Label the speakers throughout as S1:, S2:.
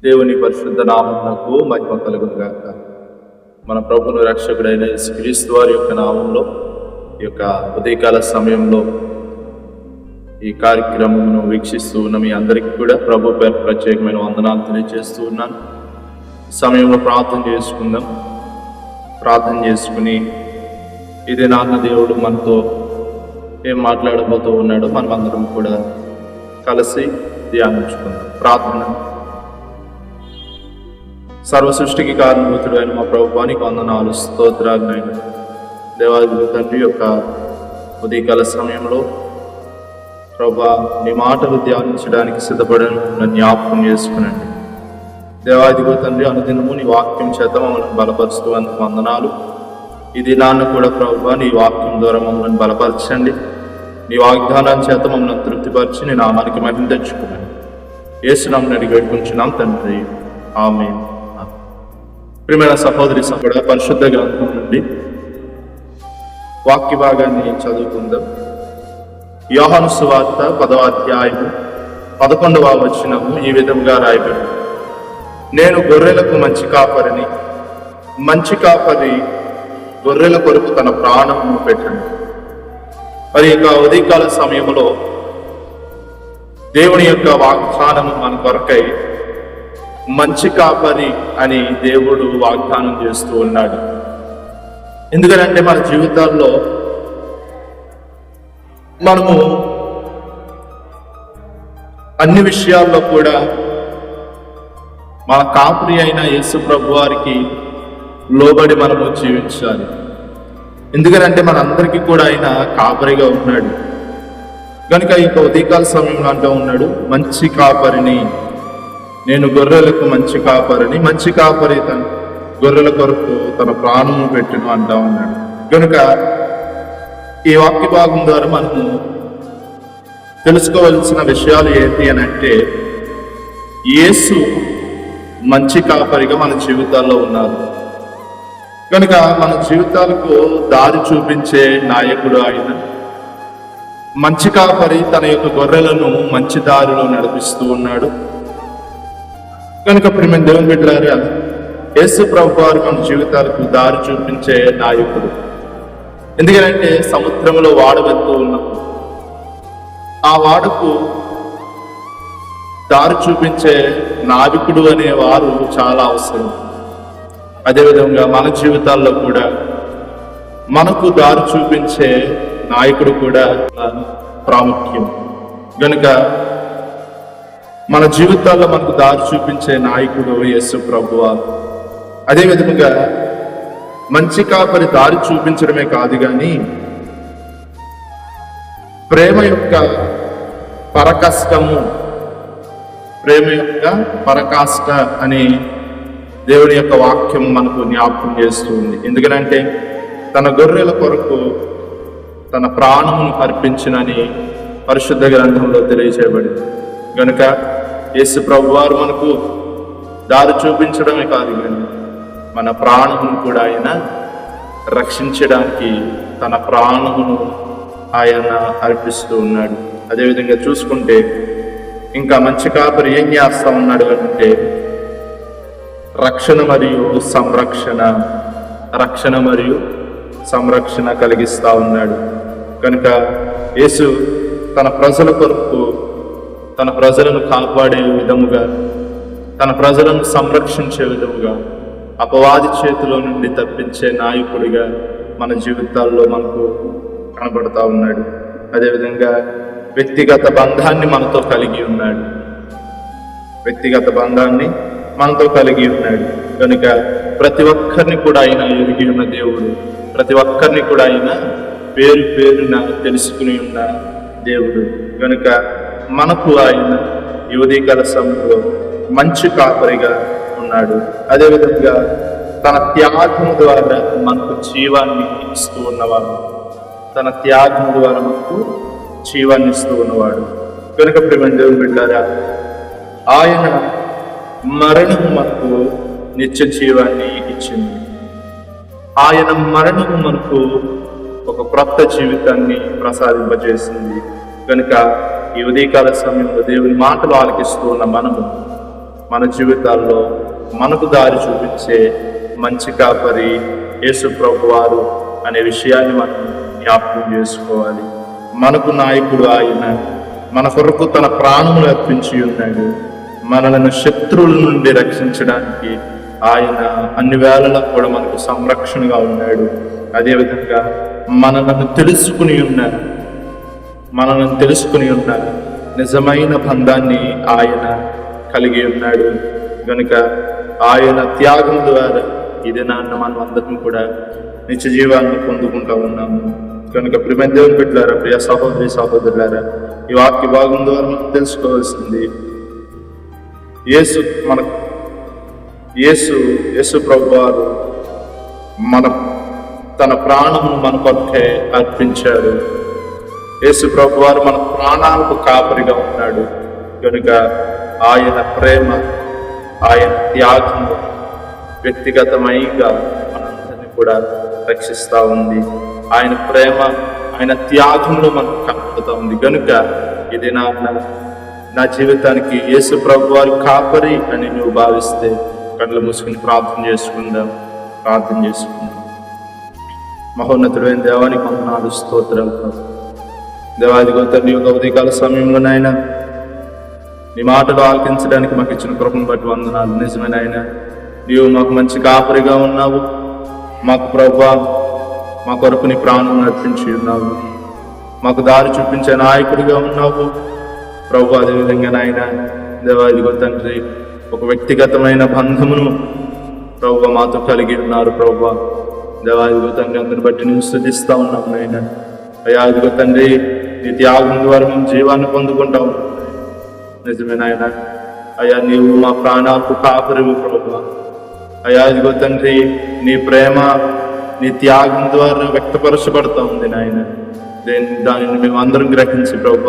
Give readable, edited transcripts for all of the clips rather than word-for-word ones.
S1: దేవుని పరిశుద్ధ నామమునకు మహిమ కలుగును గాక. మన ప్రభువును రక్షకుడైన యేసుక్రీస్తు వారి యొక్క నామంలో ఈ యొక్క ఉదయకాల సమయంలో ఈ కార్యక్రమమును వీక్షిస్తూ ఉన్న మీ అందరికీ కూడా ప్రభు పేరు ప్రత్యేకమైన వందనాలు తెలియజేస్తూ ఉన్నాను. ఈ సమయంలో ప్రార్థన చేసుకుందాం. ప్రార్థన చేసుకుని ఇదే నాన్న దేవుడు మనతో ఏం మాట్లాడబోతూ ఉన్నాడో మనం అందరం కూడా కలిసి ధ్యానించుకుందాం. ప్రార్థన. సర్వ సృష్టికి కారణభూతుడు అయిన మా ప్రభువానికి వందనాలు, స్తోత్రాలైన దేవాది తండ్రి యొక్క ఉదయకాల సమయంలో ప్రభా నీ మాటలు ధ్యానించడానికి సిద్ధపడను నన్ను జ్ఞాపకం చేసుకునండి. దేవాదిగో తండ్రి, అనుదినము నీ వాక్యం చేత మమ్మల్ని బలపరుస్తూ అందుకు వందనాలు. ఈ దినాన్ని కూడా ప్రభా నీ వాక్యం ద్వారా మమ్మల్ని బలపరచండి. నీ వాగ్దానం చేత మమ్మల్ని తృప్తిపరిచి నీ నామానికి మహిమ తెచ్చుకున్నాను. యేసునామమున అడిగి వేడుకుంటున్నాం తండ్రి, ఆమేన్. ప్రియమైన సహోదరి సహోదరుడా, పరిశుద్ధ గ్రంథం నుండి వాక్య భాగాన్ని చదువుకుందాం. యోహాను సువార్త 10వ అధ్యాయము 11వ వచనము ఈ విధంగా రాయబడింది: నేను గొర్రెలకు మంచి కాపరిని, మంచి కాపరి గొర్రెల కొరకు తన ప్రాణమును పెట్టండి. మరి ఇక ఉదయకాల సమయంలో దేవుని యొక్క వాగ్దానము మన కొరకై మంచి కాపరి అని దేవుడు వాగ్దానం చేస్తూ ఉన్నాడు. ఎందుకంటే మన జీవితాల్లో మనము అన్ని విషయాల్లో కూడా మన కాపరి అయిన యేసు ప్రభు వారికి లోబడి మనము జీవించాలి. ఎందుకంటే మనందరికీ కూడా ఆయన కాపరిగా ఉన్నాడు కనుక ఇక ఉదయకాల సమయంలో అంటూ ఉన్నాడు, మంచి కాపరిని, నేను గొర్రెలకు మంచి కాపరిని, మంచి కాపరి తన గొర్రెల కొరకు తన ప్రాణము పెట్టును అంటా ఉన్నాడు. కనుక ఈ వాక్య భాగం ద్వారా మనము తెలుసుకోవలసిన విషయాలు ఏంటి అని అంటే, యేసు మంచి కాపరిగా మన జీవితాల్లో ఉన్నారు కనుక మన జీవితాలకు దారి చూపించే నాయకుడు ఆయన. మంచి కాపరి తన యొక్క గొర్రెలను మంచి దారిలో నడిపిస్తూ ఉన్నాడు కనుక ప్రియమైన దేవుని బిడ్డలారా, యేసు ప్రభు వారు మన జీవితాలకు దారి చూపించే నాయకుడు. ఎందుకంటే సముద్రంలో వాడ వెళ్తూ ఉన్నప్పుడు ఆ వాడకు దారి చూపించే నావికుడు అనే వారు చాలా అవసరం. అదేవిధంగా మన జీవితాల్లో కూడా మనకు దారి చూపించే నాయకుడు కూడా ప్రాముఖ్యం. కనుక మన జీవితాల్లో మనకు దారి చూపించే నాయకుడు యేసు ప్రభువారు. అదేవిధంగా మంచి కాపరి దారి చూపించడమే కాదు కానీ ప్రేమ యొక్క పరకాష్ట అని దేవుని యొక్క వాక్యం మనకు జ్ఞాపకం చేస్తుంది. ఎందుకంటే తన గొర్రెల కొరకు తన ప్రాణమును అర్పించినని పరిశుద్ధ గ్రంథంలో తెలియజేయబడింది. కనుక యేసు ప్రభు వారు మనకు దారి చూపించడమే కాదు కానీ మన ప్రాణమును కూడా ఆయన రక్షించడానికి తన ప్రాణమును ఆయన అర్పిస్తూ ఉన్నాడు. అదేవిధంగా చూసుకుంటే ఇంకా మంచి కాపరి ఏం చేస్తా ఉన్నాడు అంటే రక్షణ మరియు సంరక్షణ కలిగిస్తా ఉన్నాడు. కనుక యేసు తన ప్రజల కొరకు తన ప్రజలను కాపాడే విధముగా, తన ప్రజలను సంరక్షించే విధముగా, అపవాది చేతిలో నుండి తప్పించే నాయకుడిగా మన జీవితాల్లో మనకు కనబడతా ఉన్నాడు. అదేవిధంగా వ్యక్తిగత బంధాన్ని మనతో కలిగి ఉన్నాడు. కనుక ప్రతి ఒక్కరిని కూడా ఆయన ఎరిగి ఉన్న దేవుడు, ప్రతి ఒక్కరిని కూడా ఆయన పేరున తెలుసుకుని ఉన్న దేవుడు. కనుక మనకు ఆయన ఈ ఉదయకాల సమయంలో మంచి కాపరిగా ఉన్నాడు. అదేవిధంగా తన త్యాగము ద్వారా మనకు జీవాన్ని ఇస్తూ ఉన్నవాడు, కనుక ప్రియమైన దేవుని బిడ్డలారా, ఆయన మరణము మనకు నిత్య జీవాన్ని ఇచ్చింది. ఆయన మరణము మనకు ఒక క్రొత్త జీవితాన్ని ప్రసాదింపజేసింది. కనుక ఈ ఉదయకాల సమయంలో దేవుని మాటలు ఆలకిస్తూ ఉన్న మనము మన జీవితాల్లో మనకు దారి చూపించే మంచి కాపరి యేసు ప్రభువారు అనే విషయాన్ని మనం జ్ఞాపకం చేసుకోవాలి. మనకు నాయకుడు ఆయన, మన కొరకు తన ప్రాణములు అర్పించి ఉన్నాడు. మనలను శత్రువుల నుండి రక్షించడానికి ఆయన అన్ని వేళలా కూడా మనకు సంరక్షణగా ఉన్నాడు. అదేవిధంగా మనలను తెలుసుకుని ఉన్న నిజమైన బంధాన్ని ఆయన కలిగి ఉన్నాడు. కనుక ఆయన త్యాగం ద్వారా ఈ దినాన్న మనం అందరం కూడా నిత్య జీవాన్ని పొందుకుంటూ ఉన్నాము. కనుక ప్రియ దేవుని బిడ్డలారా, ప్రియ సహోదరి సహోదరులారా, ఈ వాక్య భాగం ద్వారా మనం తెలుసుకోవాల్సింది యేసు ప్రభువారు తన ప్రాణమును మన కొరకే అర్పించారు. యేసు ప్రభువారు మన ప్రాణాలకు కాపరిగా ఉన్నాడు. కనుక ఆయన ప్రేమ, ఆయన త్యాగం వ్యక్తిగతమైగా మనందరినీ కూడా రక్షిస్తూ ఉంది. ఆయన ప్రేమ, ఆయన త్యాగంలో మనకు కనపడుతూ ఉంది. కనుక ఇది నా జీవితానికి యేసు ప్రభువారి కాపరి అని నువ్వు భావిస్తే కళ్ళు మూసుకుని ప్రార్థన చేసుకుందాం. మహోన్నతుడైన దేవానికి వందనాలు, స్తోత్రాలు ప్రభు. దేవాదిగో తండ్రి, యొక్క ఉదయకాల సమయంలో నాయన నీ మాటలు ఆలకించడానికి మాకు ఇచ్చిన కృపను బట్టి వందనాలు. నిజమైన ఆయన, నీవు మాకు మంచి కాపరిగా ఉన్నావు. మాకు ప్రభువా, మా కొరకు నీ ప్రాణం అర్పించి ఉన్నావు. మాకు దారి చూపించే నాయకుడిగా ఉన్నావు ప్రభు. అదేవిధంగా నాయన దేవాదిగో తండ్రి, ఒక వ్యక్తిగతమైన బంధమును ప్రభు మాతో కలిగి ఉన్నారు ప్రభు. దేవాదిగో తండ్రి, అందరిని బట్టి నేను స్తుతిస్తూ ఉన్నాం నాయన. అయ్యా అదిగో తండ్రి, నీ త్యాగం ద్వారా మేము జీవాన్ని పొందుకుంటాం. నిజమే నాయన. అయ్యా నీవు మా ప్రాణాలకు కాపరివి ప్రభు. అయ్యా అదిగో తండ్రి, నీ ప్రేమ, నీ త్యాగం ద్వారా వ్యక్తపరచబడతా ఉంది నాయన. దానిని మేము అందరం గ్రహించి ప్రభు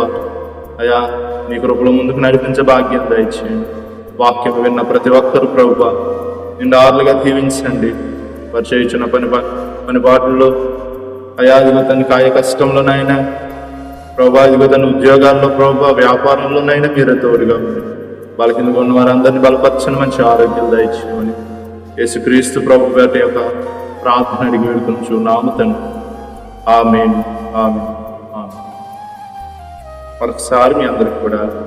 S1: అయ్యా నీ కృపలో ముందుకు నడిపించే భాగ్యం దయచేయండి. వాక్యం విన్న ప్రతి ఒక్కరు ప్రభు నిండు ఆరులుగా దీవించండి. వారు చేయించిన పని బాటల్లో అయ్యా అదిగో తన కాయ కష్టంలోనైనా ప్రభు, అదిగో తన ఉద్యోగాల్లో ప్రభు, వ్యాపారంలోనైనా మీరే తోడుగా ఉంది. బలకింద ఉన్న వారందరినీ బలపరచని మంచి ఆరోగ్యం దయచేయమని యేసుక్రీస్తు ప్రభు పేట యొక్క ప్రార్థన అడిగి వేడుకొనుచున్నాము తండ్రి. ఆమేన్. మరొకసారి మీ అందరికి కూడా